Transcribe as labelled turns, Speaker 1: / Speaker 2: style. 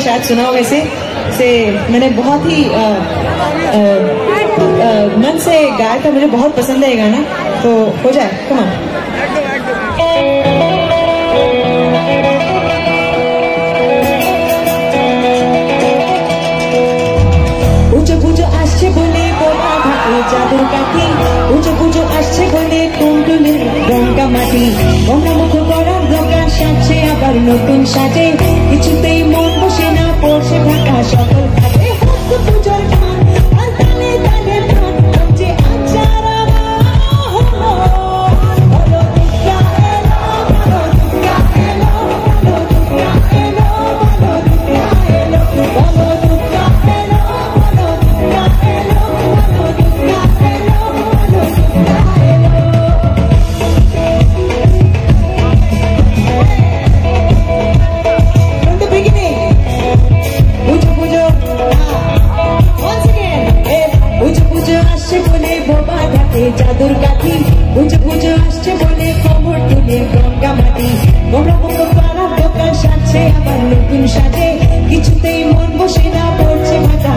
Speaker 1: शायद सुना होगा इसे मैंने बहुत ही मन से गाया था, मुझे बहुत पसंद है ये गाना, तो हो जाए। Come on. পুজো পুজো আসছে বলে বোমা ঘাটে জাদুর কাঠি, পুজো পুজো আসছে বলে কুমটুলের রঙা মাটি, গঙ্গা মুখ করার দোকান সাজছে আবার নতুন সাজে, কিছুতেই মন বসে না, পড়ছে ঢাকা সকল খাতে, পুজোর গান আর তালে তালে প্রাণ হচ্ছে আচার জাদুর কাঠি, পুজো পুজো আসছে বলে কোমর তুলে গঙ্গা মাটি, গঙ্গা মুখ করার দোকান সাজছে আবার নতুন সাজে, কিছুতেই মন বসে না, পড়ছে ভাটা